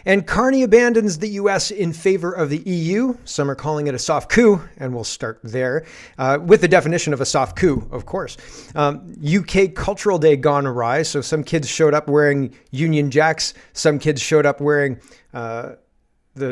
And Carney abandons the US in favor of the EU. Some are calling it a soft coup, and we'll start there with the definition of a soft coup, of course. UK Cultural Day gone awry. So some kids showed up wearing Union Jacks. Some kids showed up wearing the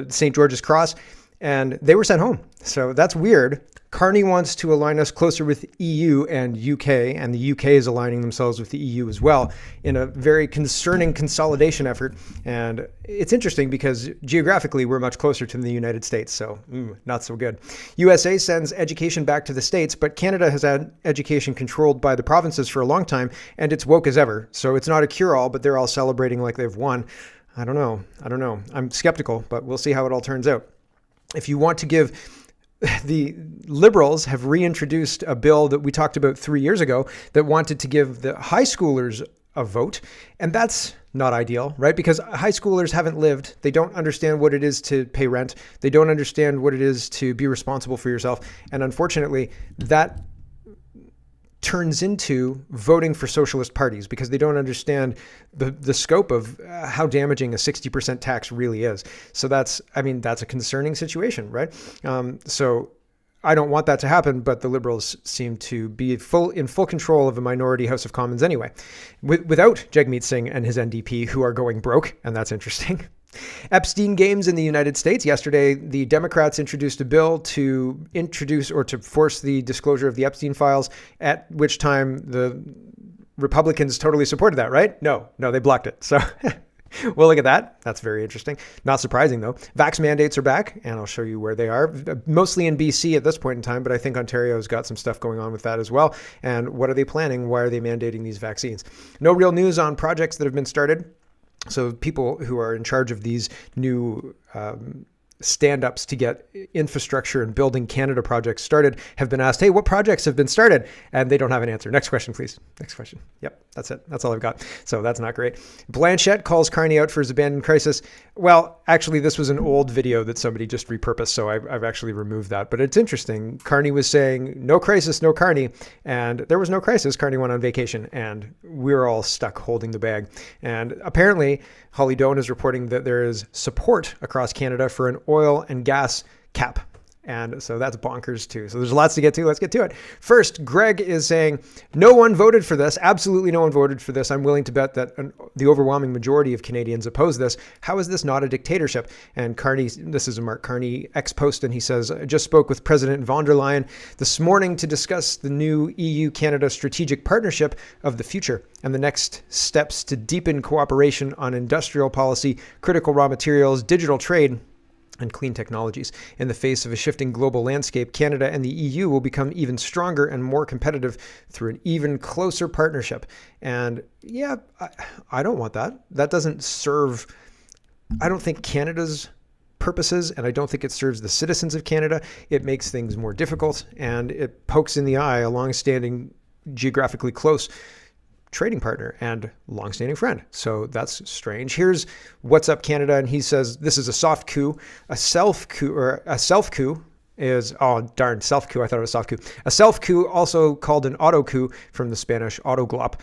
St. George's Cross, and they were sent home. So that's weird. Carney wants to align us closer with EU and UK, and the UK is aligning themselves with the EU as well in a very concerning consolidation effort. And it's interesting because geographically we're much closer to the United States, so not so good. USA sends education back to the States, but Canada has had education controlled by the provinces for a long time, and it's woke as ever. So it's not a cure-all, but they're all celebrating like they've won. I don't know. I'm skeptical, but we'll see how it all turns out. If you want to give... The Liberals have reintroduced a bill that we talked about 3 years ago that wanted to give the high schoolers a vote. And that's not ideal, right? Because high schoolers haven't lived. They don't understand what it is to pay rent. They don't understand what it is to be responsible for yourself. And unfortunately, that turns into voting for socialist parties because they don't understand the scope of how damaging a 60% tax really is. So that's a concerning situation, right? So I don't want that to happen, but the Liberals seem to be in full control of a minority House of Commons anyway, without Jagmeet Singh and his NDP, who are going broke, and that's interesting. Epstein games in the United States. Yesterday, the Democrats introduced a bill to introduce or to force the disclosure of the Epstein files, at which time the Republicans totally supported that, right? No, they blocked it. So we'll look at that. That's very interesting. Not surprising, though. Vax mandates are back, and I'll show you where they are. Mostly in BC at this point in time, but I think Ontario's got some stuff going on with that as well. And what are they planning? Why are they mandating these vaccines? No real news on projects that have been started. So people who are in charge of these new stand-ups to get infrastructure and building Canada projects started have been asked, hey, what projects have been started? And they don't have an answer. Next question, please. Next question. Yep, that's it. That's all I've got. So that's not great. Blanchette calls Carney out for his abandoned crisis. Well, actually, this was an old video that somebody just repurposed, so I've actually removed that. But it's interesting. Carney was saying, no crisis, no Carney. And there was no crisis. Carney went on vacation, and we're all stuck holding the bag. And apparently, Holly Doan is reporting that there is support across Canada for an oil and gas cap. And so that's bonkers too. So there's lots to get to. Let's get to it. First, Greg is saying, no one voted for this. Absolutely no one voted for this. I'm willing to bet that the overwhelming majority of Canadians oppose this. How is this not a dictatorship? And Carney, this is a Mark Carney ex-post, and he says, I just spoke with President von der Leyen this morning to discuss the new EU-Canada strategic partnership of the future and the next steps to deepen cooperation on industrial policy, critical raw materials, digital trade, and clean technologies. In the face of a shifting global landscape, Canada and the EU will become even stronger and more competitive through an even closer partnership. And yeah, I don't want that. That doesn't serve, I don't think, Canada's purposes, and I don't think it serves the citizens of Canada. It makes things more difficult, and it pokes in the eye a long-standing, geographically close trading partner and longstanding friend. So that's strange. Here's What's Up Canada, and he says this is a soft coup. A self coup is, oh darn, self coup. I thought it was soft coup. A self coup, also called an auto coup from the Spanish autoglop,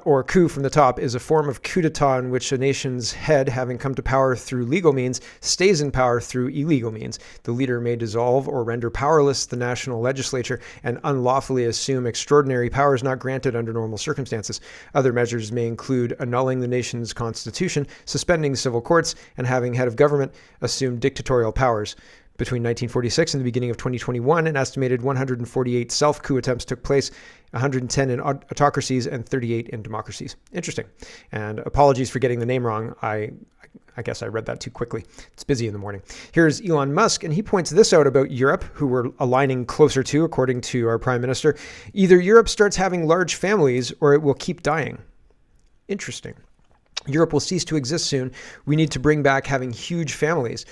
or coup from the top, is a form of coup d'etat in which a nation's head, having come to power through legal means, stays in power through illegal means. The leader may dissolve or render powerless the national legislature and unlawfully assume extraordinary powers not granted under normal circumstances. Other measures may include annulling the nation's constitution, suspending civil courts, and having head of government assume dictatorial powers. Between 1946 and the beginning of 2021, an estimated 148 self-coup attempts took place, 110 in autocracies and 38 in democracies. Interesting. And apologies for getting the name wrong. I guess I read that too quickly. It's busy in the morning. Here's Elon Musk, and he points this out about Europe, who we're aligning closer to, according to our prime minister. Either Europe starts having large families or it will keep dying. Interesting. Europe will cease to exist soon. We need to bring back having huge families.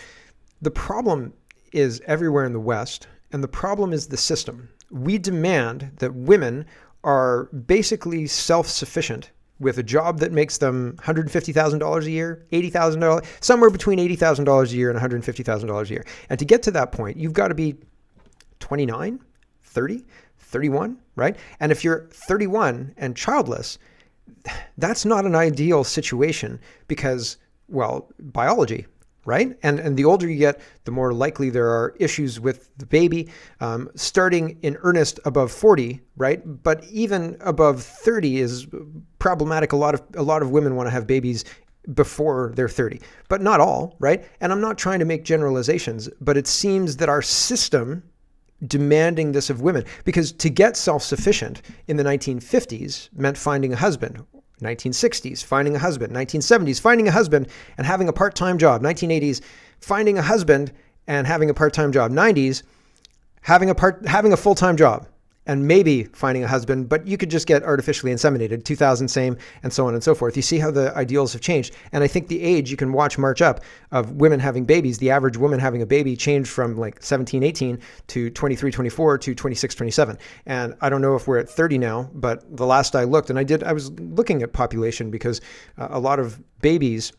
The problem is everywhere in the West, and the problem is the system. We demand that women are basically self-sufficient with a job that makes them $150,000 a year, $80,000, somewhere between $80,000 a year and $150,000 a year. And to get to that point, you've got to be 29, 30, 31, right? And if you're 31 and childless, that's not an ideal situation because, well, biology, right? And the older you get, the more likely there are issues with the baby, starting in earnest above 40, right? But even above 30 is problematic. A lot of women want to have babies before they're 30, but not all, right? And I'm not trying to make generalizations, but it seems that our system demanding this of women, because to get self-sufficient in the 1950s meant finding a husband. 1960s, finding a husband. 1970s, finding a husband and having a part-time job. 1980s, finding a husband and having a part-time job. 90s, having a full-time job and maybe finding a husband, but you could just get artificially inseminated. 2000, same, and so on and so forth. You see how the ideals have changed. And I think the age you can watch march up of women having babies, the average woman having a baby changed from like 17, 18 to 23, 24 to 26, 27. And I don't know if we're at 30 now, but the last I looked, and I was looking at population because a lot of babies,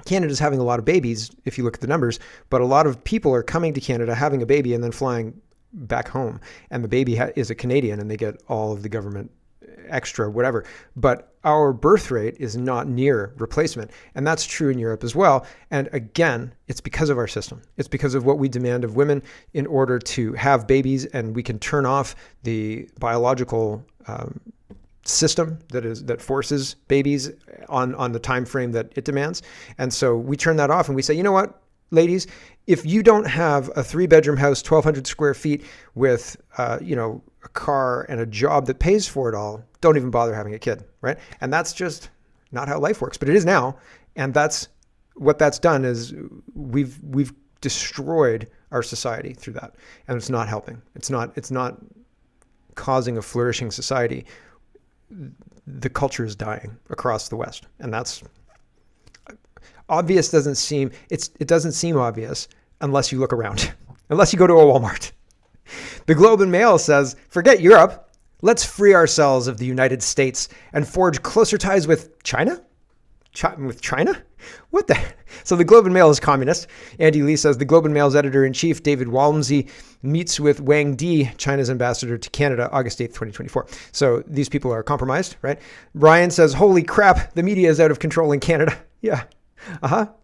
Canada's having a lot of babies if you look at the numbers, but a lot of people are coming to Canada, having a baby and then flying back home, and the baby is a Canadian and they get all of the government extra whatever, but our birth rate is not near replacement, and that's true in Europe as well. And again, it's because of our system. It's because of what we demand of women in order to have babies, and we can turn off the biological system that forces babies on the time frame that it demands. And so we turn that off and we say, you know what, ladies, if you don't have a 3-bedroom house, 1,200 square feet with, a car and a job that pays for it all, don't even bother having a kid, right? And that's just not how life works, but it is now. And that's what that's done is we've destroyed our society through that. And it's not helping. It's not causing a flourishing society. The culture is dying across the West. And that's obvious. It doesn't seem obvious unless you look around, unless you go to a Walmart. The Globe and Mail says, forget Europe. Let's free ourselves of the United States and forge closer ties with China? With China? What the? So the Globe and Mail is communist. Andy Lee says the Globe and Mail's editor-in-chief, David Walmsley, meets with Wang Di, China's ambassador to Canada, August 8th, 2024. So these people are compromised, right? Ryan says, holy crap, the media is out of control in Canada. Yeah.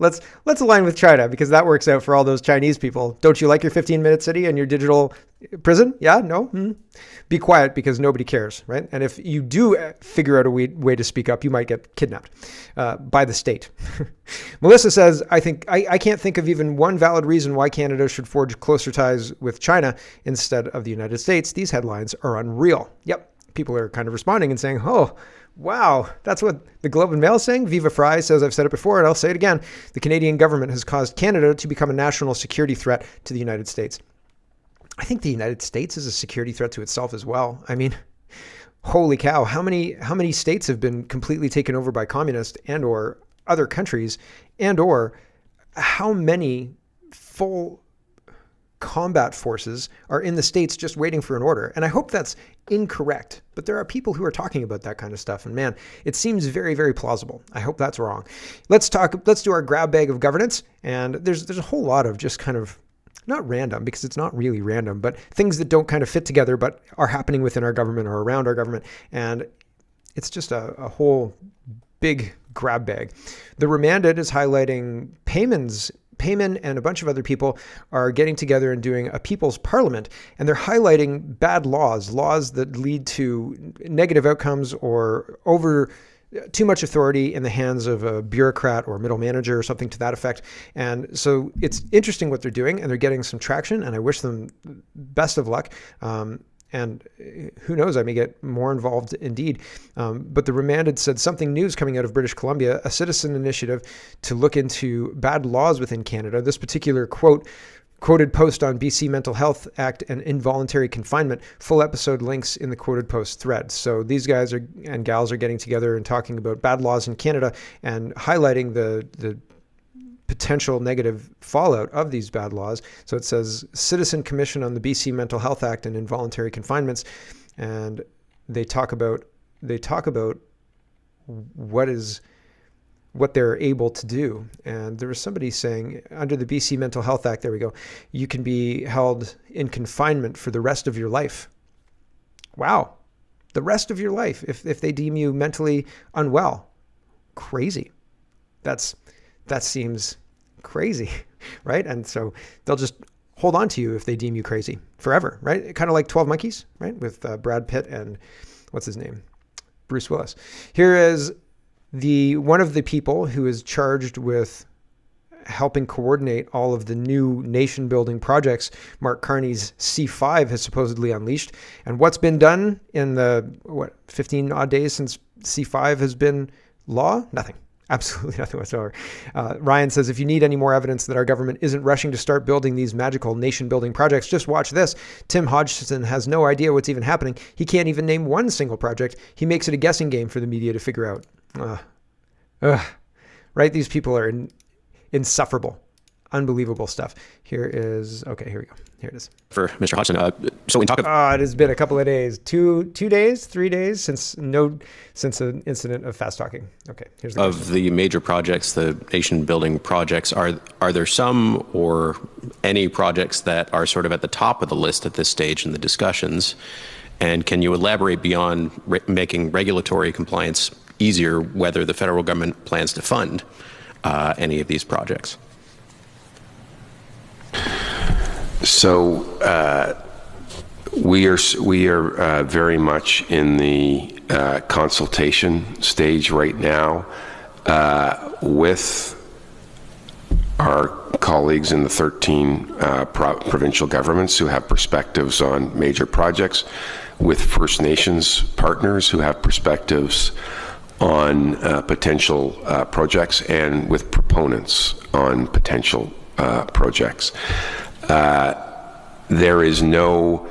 Let's align with China because that works out for all those Chinese people. Don't you like your 15-minute city and your digital prison? Yeah? No? Be quiet because nobody cares, right? And if you do figure out a way to speak up, you might get kidnapped by the state. Melissa says, I can't think of even one valid reason why Canada should forge closer ties with China instead of the United States. These headlines are unreal. Yep. People are kind of responding and saying, oh, wow, that's what the Globe and Mail is saying. Viva Fry says, I've said it before and I'll say it again. The Canadian government has caused Canada to become a national security threat to the United States. I think the United States is a security threat to itself as well. I mean, holy cow, how many states have been completely taken over by communists and or other countries, and or how many full combat forces are in the States just waiting for an order? And I hope that's incorrect, but there are people who are talking about that kind of stuff. And man, it seems very, very plausible. I hope that's wrong. Let's do our grab bag of governance. And there's a whole lot of just kind of not random, because it's not really random, but things that don't kind of fit together, but are happening within our government or around our government. And it's just a whole big grab bag. The Remanded is highlighting Payman and a bunch of other people are getting together and doing a people's parliament, and they're highlighting bad laws that lead to negative outcomes or over too much authority in the hands of a bureaucrat or middle manager or something to that effect. And so it's interesting what they're doing, and they're getting some traction, and I wish them best of luck. And who knows, I may get more involved indeed. But the Remanded said something new is coming out of British Columbia, a citizen initiative to look into bad laws within Canada. This particular quoted post on BC Mental Health Act and involuntary confinement, full episode links in the quoted post thread. So these guys and gals are getting together and talking about bad laws in Canada and highlighting the potential negative fallout of these bad laws. So it says Citizen Commission on the BC Mental Health Act and involuntary confinements, and they talk about what they're able to do. And there was somebody saying under the BC Mental Health Act, there we go, you can be held in confinement for the rest of your life. Wow. The rest of your life if they deem you mentally unwell. Crazy. That seems crazy, right? And so they'll just hold on to you if they deem you crazy forever, right? Kind of like 12 Monkeys, right? With Brad Pitt and what's his name? Bruce Willis. Here is one of the people who is charged with helping coordinate all of the new nation building projects Mark Carney's C5 has supposedly unleashed. And what's been done in the 15 odd days since C5 has been law? Nothing. Absolutely nothing whatsoever. Ryan says, if you need any more evidence that our government isn't rushing to start building these magical nation building projects, just watch this. Tim Hodgson has no idea what's even happening. He can't even name one single project. He makes it a guessing game for the media to figure out. Right? These people are insufferable, unbelievable stuff. Here we go. Here it is. For Mr. Hodgson, so we talk about... it has been a couple of days, 2 days, 3 days since an incident of fast talking. Okay, here's the question. Of the major projects, the nation building projects, are there some or any projects that are sort of at the top of the list at this stage in the discussions? And can you elaborate beyond making regulatory compliance easier, whether the federal government plans to fund any of these projects? So we are very much in the consultation stage right now with our colleagues in the 13 provincial governments who have perspectives on major projects, with First Nations partners who have perspectives on potential projects, and with proponents on potential projects. There is no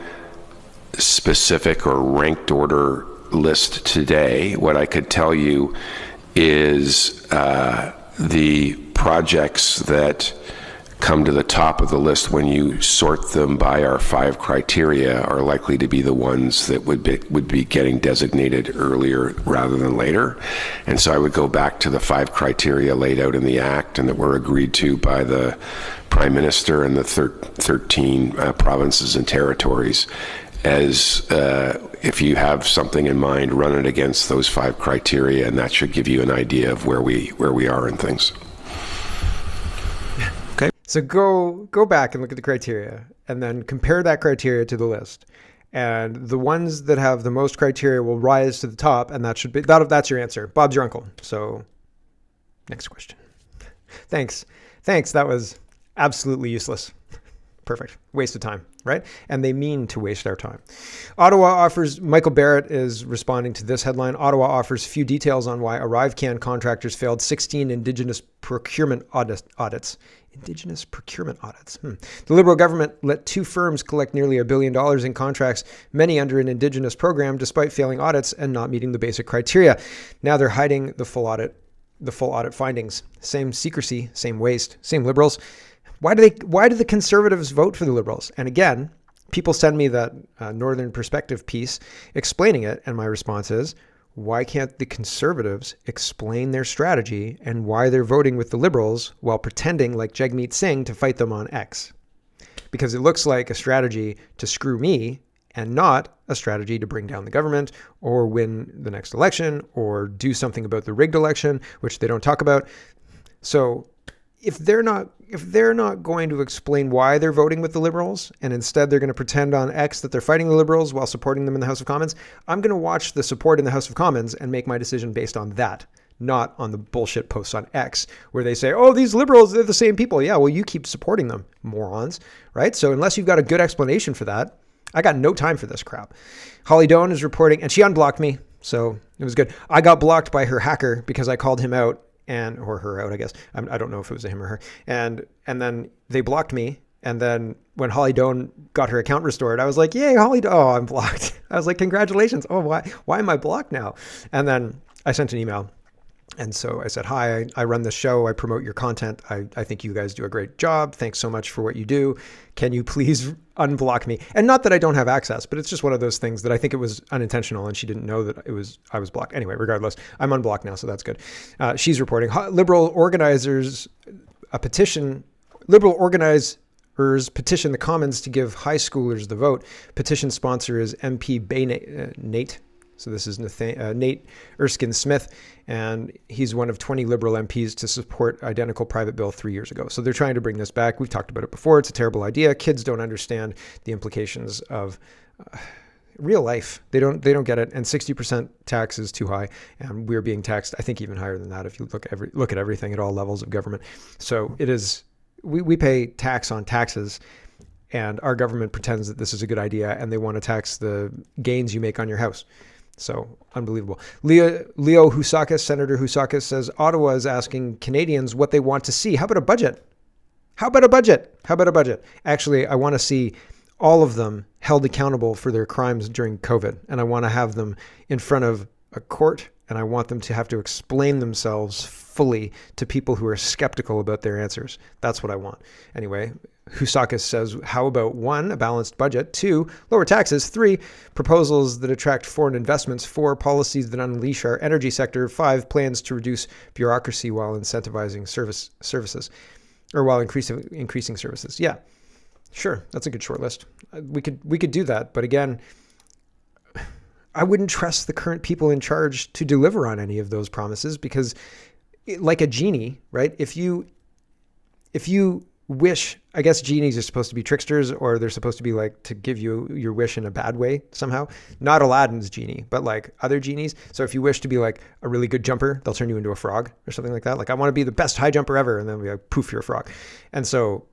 specific or ranked order list today. What I could tell you is the projects that come to the top of the list when you sort them by our 5 criteria are likely to be the ones that would be getting designated earlier rather than later. And so I would go back to the 5 criteria laid out in the Act and that were agreed to by the Prime Minister and the 13 provinces and territories. As if you have something in mind, run it against those 5 criteria, and that should give you an idea of where we are in things. Okay. So go back and look at the criteria, and then compare that criteria to the list. And the ones that have the most criteria will rise to the top, and that's your answer. Bob's your uncle. So next question. Thanks. That was absolutely useless. Perfect. Waste of time, right? And they mean to waste our time. Ottawa Offers, Michael Barrett is responding to this headline. Ottawa offers few details on why ArriveCan contractors failed 16 Indigenous procurement audits. Indigenous procurement audits. The Liberal government let 2 firms collect nearly $1 billion in contracts, many under an Indigenous program, despite failing audits and not meeting the basic criteria. Now they're hiding the full audit findings. Same secrecy, same waste, same Liberals. Why do the Conservatives vote for the Liberals? And again, people send me that Northern Perspective piece explaining it, and my response is, why can't the Conservatives explain their strategy and why they're voting with the Liberals while pretending like Jagmeet Singh to fight them on X? Because it looks like a strategy to screw me and not a strategy to bring down the government or win the next election or do something about the rigged election, which they don't talk about. So if they're not going to explain why they're voting with the Liberals, and instead they're going to pretend on X that they're fighting the Liberals while supporting them in the House of Commons, I'm going to watch the support in the House of Commons and make my decision based on that, not on the bullshit posts on X where they say, oh, these Liberals, they're the same people. Yeah, well, you keep supporting them, morons, right? So unless you've got a good explanation for that, I got no time for this crap. Holly Doan is reporting, and she unblocked me, so it was good. I got blocked by her hacker because I called him out. Or her out, I guess. I don't know if it was a him or her. And then they blocked me. And then when Holly Doan got her account restored, I was like, yay, Holly Doan. Oh, I'm blocked. I was like, congratulations. Oh, why am I blocked now? And then I sent an email. And so I said, hi, I run this show. I promote your content. I think you guys do a great job. Thanks so much for what you do. Can you please unblock me? And not that I don't have access, but it's just one of those things that I think it was unintentional and she didn't know that I was blocked. Anyway, regardless, I'm unblocked now, so that's good. She's reporting Liberal organizers petition the Commons to give high schoolers the vote. Petition sponsor is MP Nate. So this is Nate Erskine-Smith, and he's one of 20 Liberal MPs to support identical private bill 3 years ago. So they're trying to bring this back. We've talked about it before. It's a terrible idea. Kids don't understand the implications of real life. They don't get it. And 60% tax is too high, and we're being taxed, I think, even higher than that if you look at everything at all levels of government. So it is. We pay tax on taxes, and our government pretends that this is a good idea, and they want to tax the gains you make on your house. So unbelievable. Leo Housakis, Senator Housakis, says Ottawa is asking Canadians what they want to see. How about a budget? Actually, I want to see all of them held accountable for their crimes during COVID. And I want to have them in front of a court, and I want them to have to explain themselves fully to people who are skeptical about their answers. That's what I want. Anyway, Housakis says, how about 1, a balanced budget, 2, lower taxes, 3, proposals that attract foreign investments, 4, policies that unleash our energy sector, 5, plans to reduce bureaucracy while incentivizing services, or while increasing services. Yeah, sure, that's a good short list. We could do that, but again, I wouldn't trust the current people in charge to deliver on any of those promises, because like a genie, right? If you wish, I guess genies are supposed to be tricksters, or they're supposed to be like to give you your wish in a bad way somehow. Not Aladdin's genie, but like other genies. So if you wish to be like a really good jumper, they'll turn you into a frog or something like that. Like, I want to be the best high jumper ever, and then we like, poof, you're a frog. And so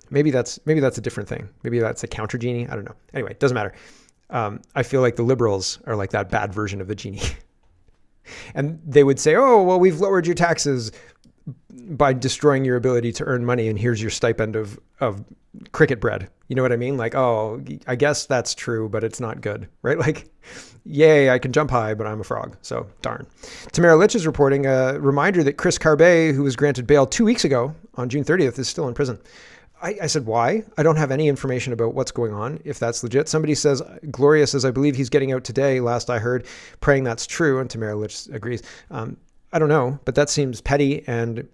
maybe that's a different thing. Maybe that's a counter genie. I don't know. Anyway, it doesn't matter. I feel like the Liberals are like that bad version of the genie. And they would say, oh, well, we've lowered your taxes by destroying your ability to earn money, and here's your stipend of cricket bread. You know what I mean? Like, oh, I guess that's true, but it's not good, right? Like, yay, I can jump high, but I'm a frog. So darn. Tamara Litch is reporting a reminder that Chris Carbay, who was granted bail 2 weeks ago on June 30th, is still in prison. I said, why? I don't have any information about what's going on, if that's legit. Somebody says, Gloria says, I believe he's getting out today, last I heard, praying that's true. And Tamara Litch agrees. I don't know, but that seems petty and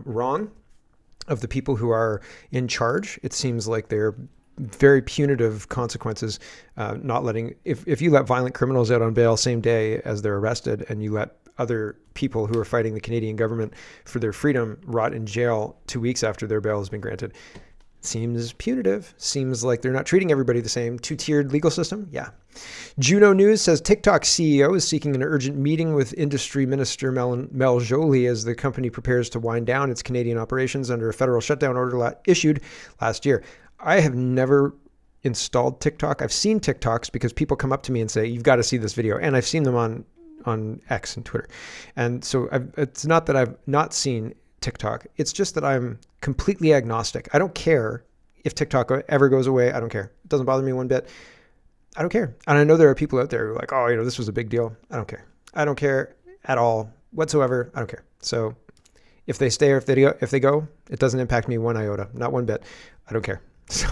wrong of the people who are in charge. It seems like they're very punitive consequences, not letting, if you let violent criminals out on bail same day as they're arrested, and you let other people who are fighting the Canadian government for their freedom rot in jail 2 weeks after their bail has been granted, seems punitive. Seems like they're not treating everybody the same. Two-tiered legal system? Yeah. Juno News says TikTok CEO is seeking an urgent meeting with Industry Minister Mel Joly as the company prepares to wind down its Canadian operations under a federal shutdown order issued last year. I have never installed TikTok. I've seen TikToks because people come up to me and say, you've got to see this video. And I've seen them on X and Twitter. And so it's not that I've not seen TikTok. It's just that I'm completely agnostic. I don't care if TikTok ever goes away. I don't care. It doesn't bother me one bit. I don't care. And I know there are people out there who are like, oh, this was a big deal. I don't care. I don't care at all whatsoever. I don't care. So if they stay or if they go, it doesn't impact me one iota, not one bit. I don't care. So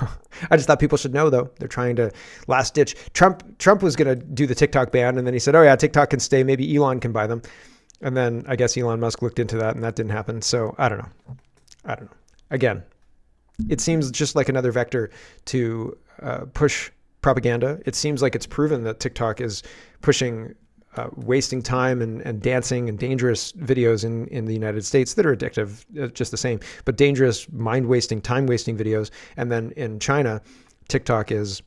I just thought people should know, though. They're trying to last ditch. Trump was going to do the TikTok ban, and then he said, oh yeah, TikTok can stay. Maybe Elon can buy them. And then I guess Elon Musk looked into that, and that didn't happen. So I don't know. Again, it seems just like another vector to push propaganda. It seems like it's proven that TikTok is pushing wasting time and dancing and dangerous videos in the United States that are addictive, just the same, but dangerous, mind-wasting, time-wasting videos. And then in China, TikTok is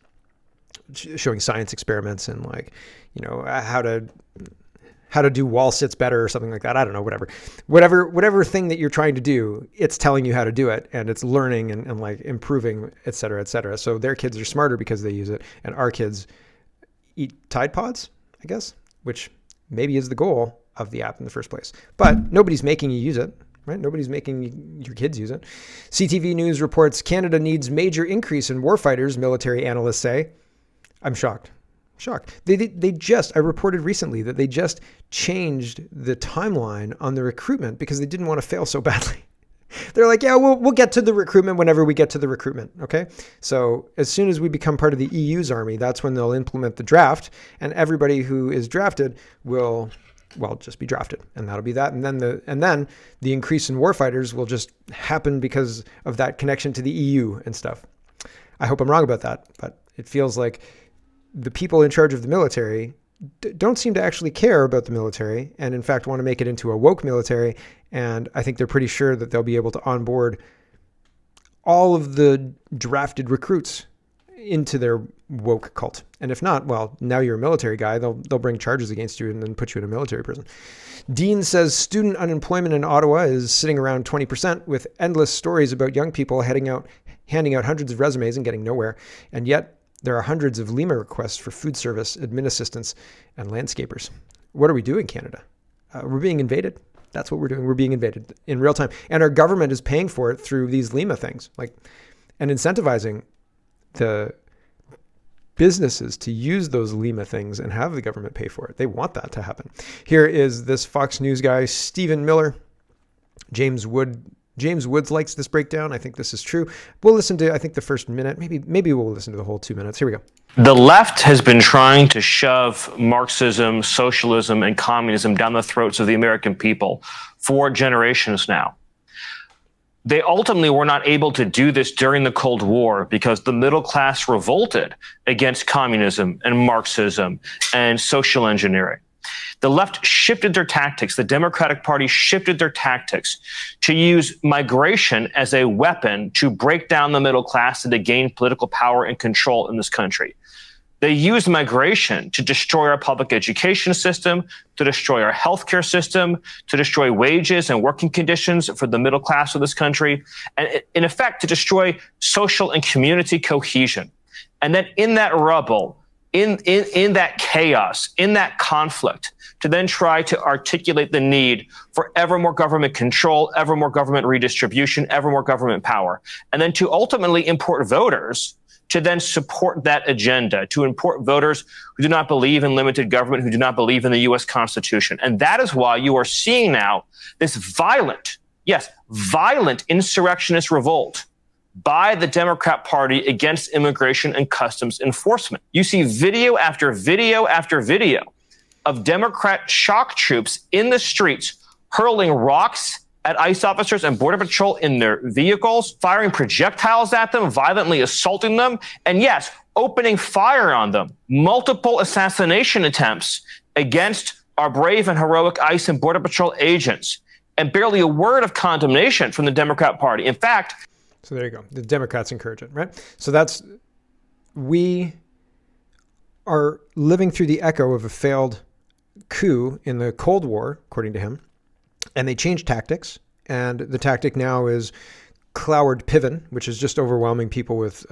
showing science experiments and how to do wall sits better or something like that. I don't know, whatever thing that you're trying to do, it's telling you how to do it, and it's learning and like improving, et cetera, et cetera. So their kids are smarter because they use it, and our kids eat Tide Pods, I guess, which maybe is the goal of the app in the first place. But nobody's making you use it, right? Nobody's making your kids use it. CTV News reports Canada needs major increase in warfighters, military analysts say. I'm shocked. I reported recently that they just changed the timeline on the recruitment because they didn't want to fail so badly. They're like, yeah, we'll get to the recruitment whenever we get to the recruitment. Okay. So as soon as we become part of the EU's army, that's when they'll implement the draft, and everybody who is drafted will, just be drafted, and that'll be that. And then the increase in warfighters will just happen because of that connection to the EU and stuff. I hope I'm wrong about that, but it feels like the people in charge of the military don't seem to actually care about the military, and in fact want to make it into a woke military. And I think they're pretty sure that they'll be able to onboard all of the drafted recruits into their woke cult. And if not, well, now you're a military guy. They'll bring charges against you and then put you in a military prison. Dean says student unemployment in Ottawa is sitting around 20%, with endless stories about young people handing out hundreds of resumes and getting nowhere. And yet there are hundreds of LEMA requests for food service, admin assistants, and landscapers. What are we doing, Canada? We're being invaded. That's what we're doing. We're being invaded in real time. And our government is paying for it through these LEMA things, and incentivizing the businesses to use those LEMA things and have the government pay for it. They want that to happen. Here is this Fox News guy, Stephen Miller. James Woods likes this breakdown. I think this is true. We'll listen to, I think, the first minute. Maybe we'll listen to the whole 2 minutes. Here we go. The left has been trying to shove Marxism, socialism, and communism down the throats of the American people for generations now. They ultimately were not able to do this during the Cold War because the middle class revolted against communism and Marxism and social engineering. The left shifted their tactics. The Democratic Party shifted their tactics to use migration as a weapon to break down the middle class and to gain political power and control in this country. They used migration to destroy our public education system, to destroy our healthcare system, to destroy wages and working conditions for the middle class of this country, and in effect, to destroy social and community cohesion. And then in that rubble, in that chaos, in that conflict, to then try to articulate the need for ever more government control, ever more government redistribution, ever more government power, and then to ultimately import voters to then support that agenda, to import voters who do not believe in limited government, who do not believe in the U.S. Constitution. And that is why you are seeing now this violent insurrectionist revolt by the Democrat Party against immigration and customs enforcement. You see video after video after video of Democrat shock troops in the streets hurling rocks at ICE officers and Border Patrol in their vehicles, firing projectiles at them, violently assaulting them, and yes, opening fire on them. Multiple assassination attempts against our brave and heroic ICE and Border Patrol agents, and barely a word of condemnation from the Democrat Party. In fact, so there you go. The Democrats encourage it, right? So we are living through the echo of a failed coup in the Cold War, according to him. And they changed tactics. And the tactic now is Cloward Piven, which is just overwhelming people with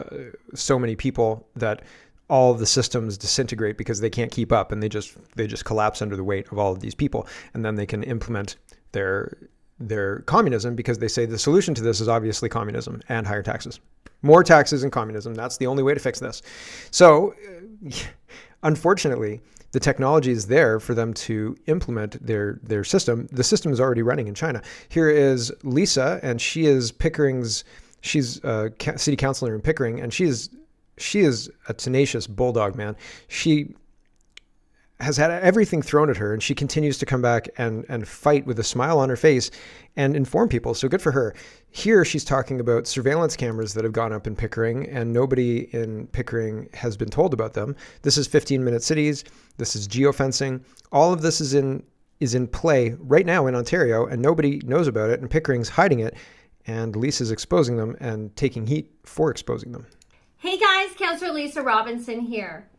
so many people that all of the systems disintegrate because they can't keep up, and they just collapse under the weight of all of these people. And then they can implement their communism, because they say the solution to this is obviously communism and higher taxes. More taxes and communism. That's the only way to fix this. So unfortunately, the technology is there for them to implement their system. The system is already running in China. Here is Lisa, and she's a city councilor in Pickering, and she is a tenacious bulldog, man. She has had everything thrown at her, and she continues to come back and fight with a smile on her face and inform people. So good for her. Here she's talking about surveillance cameras that have gone up in Pickering, and nobody in Pickering has been told about them. This is 15-minute cities. This is geofencing. All of this is in play right now in Ontario, and nobody knows about it, and Pickering's hiding it, and Lisa's exposing them and taking heat for exposing them. Hey guys, Councillor Lisa Robinson here.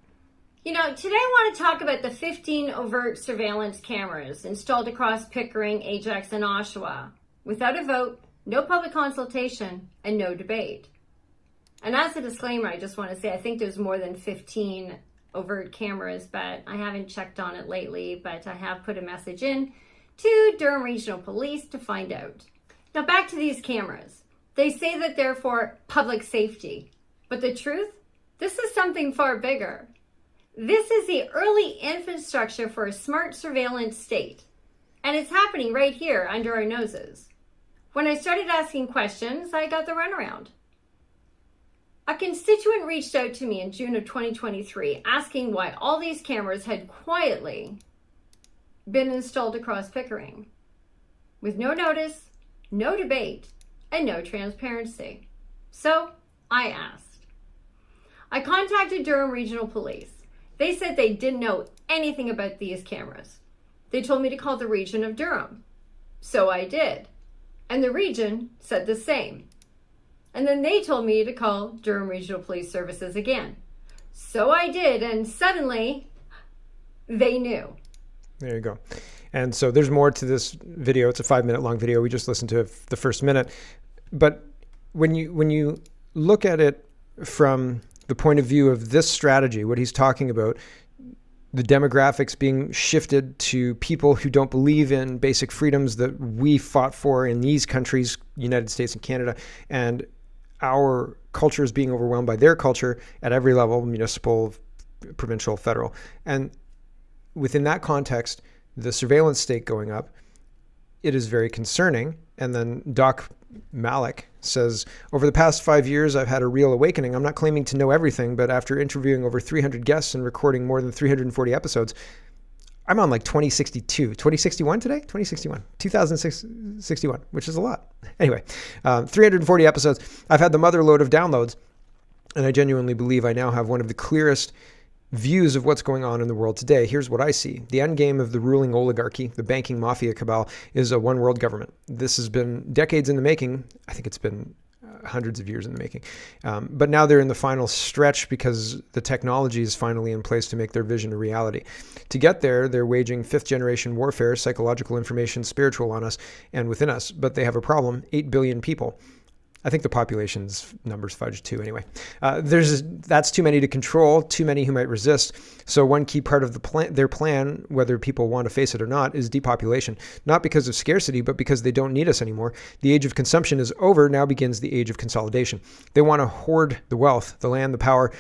Today I want to talk about the 15 overt surveillance cameras installed across Pickering, Ajax, and Oshawa, without a vote, no public consultation, and no debate. And as a disclaimer, I just want to say I think there's more than 15 overt cameras, but I haven't checked on it lately, but I have put a message in to Durham Regional Police to find out. Now back to these cameras. They say that they're for public safety, but the truth? This is something far bigger. This is the early infrastructure for a smart surveillance state, and it's happening right here under our noses. When I started asking questions, I got the runaround. A constituent reached out to me in June of 2023 asking why all these cameras had quietly been installed across Pickering, with no notice, no debate, and no transparency. So I asked. I contacted Durham Regional Police. They said they didn't know anything about these cameras. They told me to call the region of Durham. So I did. And the region said the same. And then they told me to call Durham Regional Police Services again. So I did, and suddenly they knew. There you go. And so there's more to this video. It's a 5-minute long video. We just listened to the first minute. But when you look at it from the point of view of this strategy, what he's talking about, the demographics being shifted to people who don't believe in basic freedoms that we fought for in these countries, United States and Canada, and our culture is being overwhelmed by their culture at every level, municipal, provincial, federal. And within that context, the surveillance state going up, it is very concerning. And then Doc Malik says, over the past 5 years, I've had a real awakening. I'm not claiming to know everything, but after interviewing over 300 guests and recording more than 340 episodes, I'm on like 2061 today? 2061, which is a lot. Anyway, 340 episodes. I've had the mother load of downloads, and I genuinely believe I now have one of the clearest views of what's going on in the world today. Here's what I see. The end game of the ruling oligarchy, the banking mafia cabal, is a one world government. This has been decades in the making. I think it's been hundreds of years in the making. But now they're in the final stretch because the technology is finally in place to make their vision a reality. To get there, they're waging 5th generation warfare, psychological, information, spiritual on us and within us. But they have a problem, 8 billion people. I think the population's numbers fudged too anyway. That's too many to control, too many who might resist. So one key part of their plan, whether people want to face it or not, is depopulation. Not because of scarcity, but because they don't need us anymore. The age of consumption is over. Now begins the age of consolidation. They want to hoard the wealth, the land, the power,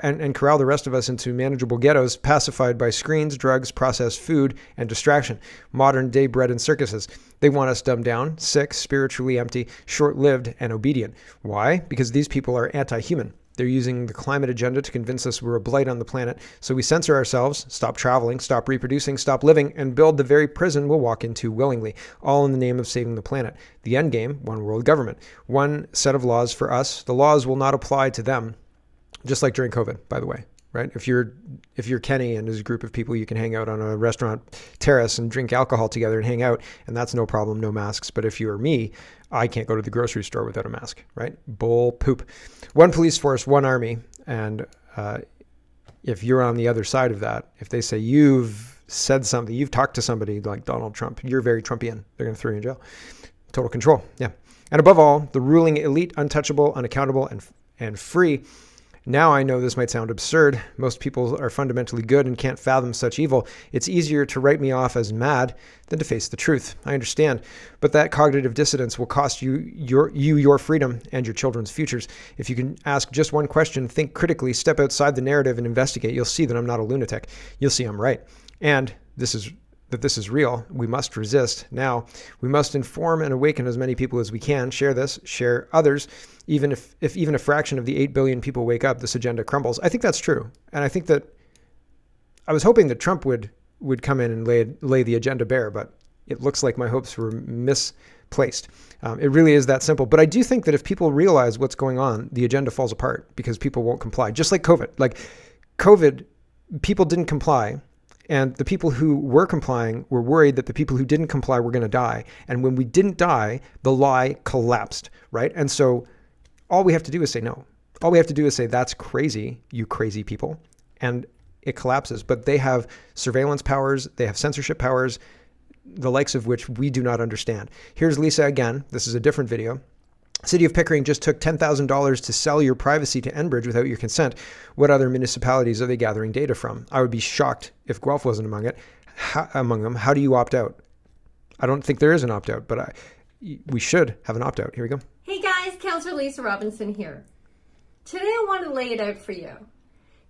and corral the rest of us into manageable ghettos, pacified by screens, drugs, processed food, and distraction. Modern day bread and circuses. They want us dumbed down, sick, spiritually empty, short-lived, and obedient. Why? Because these people are anti-human. They're using the climate agenda to convince us we're a blight on the planet. So we censor ourselves, stop traveling, stop reproducing, stop living, and build the very prison we'll walk into willingly, all in the name of saving the planet. The end game, one world government. One set of laws for us. The laws will not apply to them, just like during COVID, by the way. Right? If you're Kenny and his group of people, you can hang out on a restaurant terrace and drink alcohol together and hang out, and that's no problem, no masks. But if you are me, I can't go to the grocery store without a mask, right? Bull poop. One police force, one army, and if you're on the other side of that, if they say you've said something, you've talked to somebody like Donald Trump, you're very Trumpian, they're going to throw you in jail. Total control, yeah. And above all, the ruling elite, untouchable, unaccountable, and free. Now I know this might sound absurd. Most people are fundamentally good and can't fathom such evil. It's easier to write me off as mad than to face the truth. I understand. But that cognitive dissonance will cost you your freedom and your children's futures. If you can ask just one question, think critically, step outside the narrative and investigate, you'll see that I'm not a lunatic. You'll see I'm right. And this is real. We must resist. Now, we must inform and awaken as many people as we can. Share this, share others. Even if even a fraction of the 8 billion people wake up, this agenda crumbles. I think that's true. And I think that I was hoping that Trump would come in and lay the agenda bare, but it looks like my hopes were misplaced. It really is that simple. But I do think that if people realize what's going on, the agenda falls apart because people won't comply. Just like COVID. Like COVID, people didn't comply. And the people who were complying were worried that the people who didn't comply were going to die. And when we didn't die, the lie collapsed, right? And so all we have to do is say no. All we have to do is say, that's crazy, you crazy people. And it collapses. But they have surveillance powers. They have censorship powers, the likes of which we do not understand. Here's Lisa again. This is a different video. City of Pickering just took $10,000 to sell your privacy to Enbridge without your consent. What other municipalities are they gathering data from? I would be shocked if Guelph wasn't among them. How do you opt out? I don't think there is an opt-out, but we should have an opt-out. Here we go. Hey guys, Councillor Lisa Robinson here. Today I want to lay it out for you.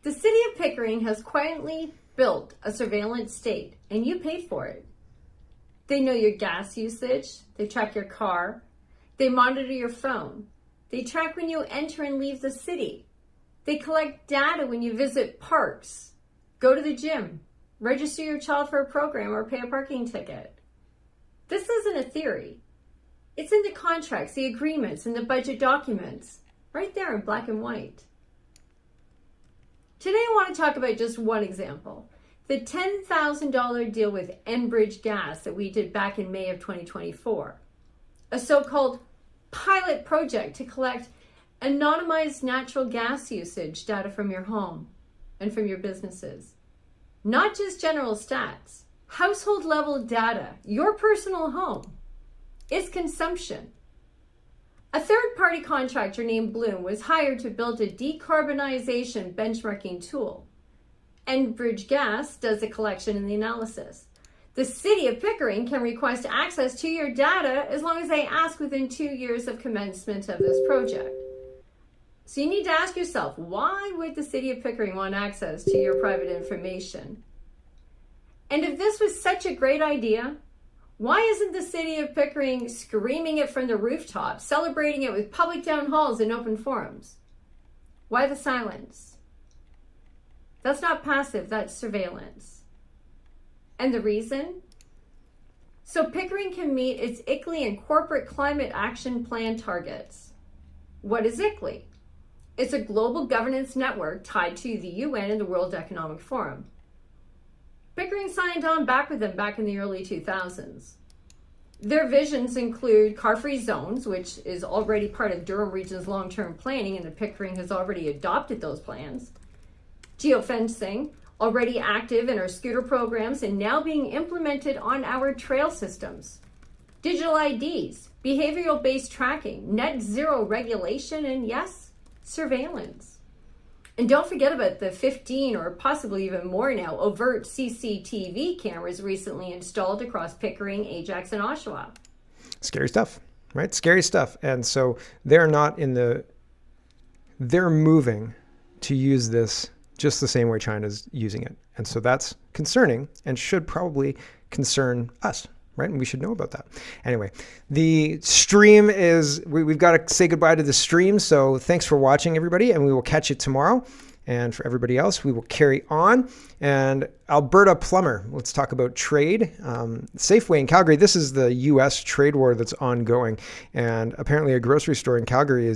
The City of Pickering has quietly built a surveillance state, and you paid for it. They know your gas usage, they track your car, they monitor your phone. They track when you enter and leave the city. They collect data when you visit parks, go to the gym, register your child for a program, or pay a parking ticket. This isn't a theory. It's in the contracts, the agreements, and the budget documents, right there in black and white. Today I want to talk about just one example. The $10,000 deal with Enbridge Gas that we did back in May of 2024. A so-called pilot project to collect anonymized natural gas usage data from your home and from your businesses. Not just general stats, household level data, your personal home, its consumption. A third-party contractor named Bloom was hired to build a decarbonization benchmarking tool. Enbridge Gas does the collection and the analysis. The City of Pickering can request access to your data as long as they ask within 2 years of commencement of this project. So you need to ask yourself, why would the City of Pickering want access to your private information? And if this was such a great idea, why isn't the City of Pickering screaming it from the rooftops, celebrating it with public town halls and open forums? Why the silence? That's not passive, that's surveillance. And the reason? So Pickering can meet its ICLEI and Corporate Climate Action Plan targets. What is ICLEI? It's a global governance network tied to the UN and the World Economic Forum. Pickering signed on back with them back in the early 2000s. Their visions include car-free zones, which is already part of Durham Region's long-term planning, and the Pickering has already adopted those plans. Geofencing, already active in our scooter programs and now being implemented on our trail systems. Digital IDs, behavioral-based tracking, net zero regulation, and yes, surveillance. And don't forget about the 15 or possibly even more now overt CCTV cameras recently installed across Pickering, Ajax, and Oshawa. Scary stuff, right? Scary stuff. And so they're moving to use this just the same way China's using it. And so that's concerning and should probably concern us, right? And we should know about that. Anyway, the stream is, we've got to say goodbye to the stream. So thanks for watching, everybody, and we will catch you tomorrow. And for everybody else, we will carry on. And Alberta Plumber, let's talk about trade. Safeway in Calgary, this is the U.S. trade war that's ongoing. And apparently a grocery store in Calgary is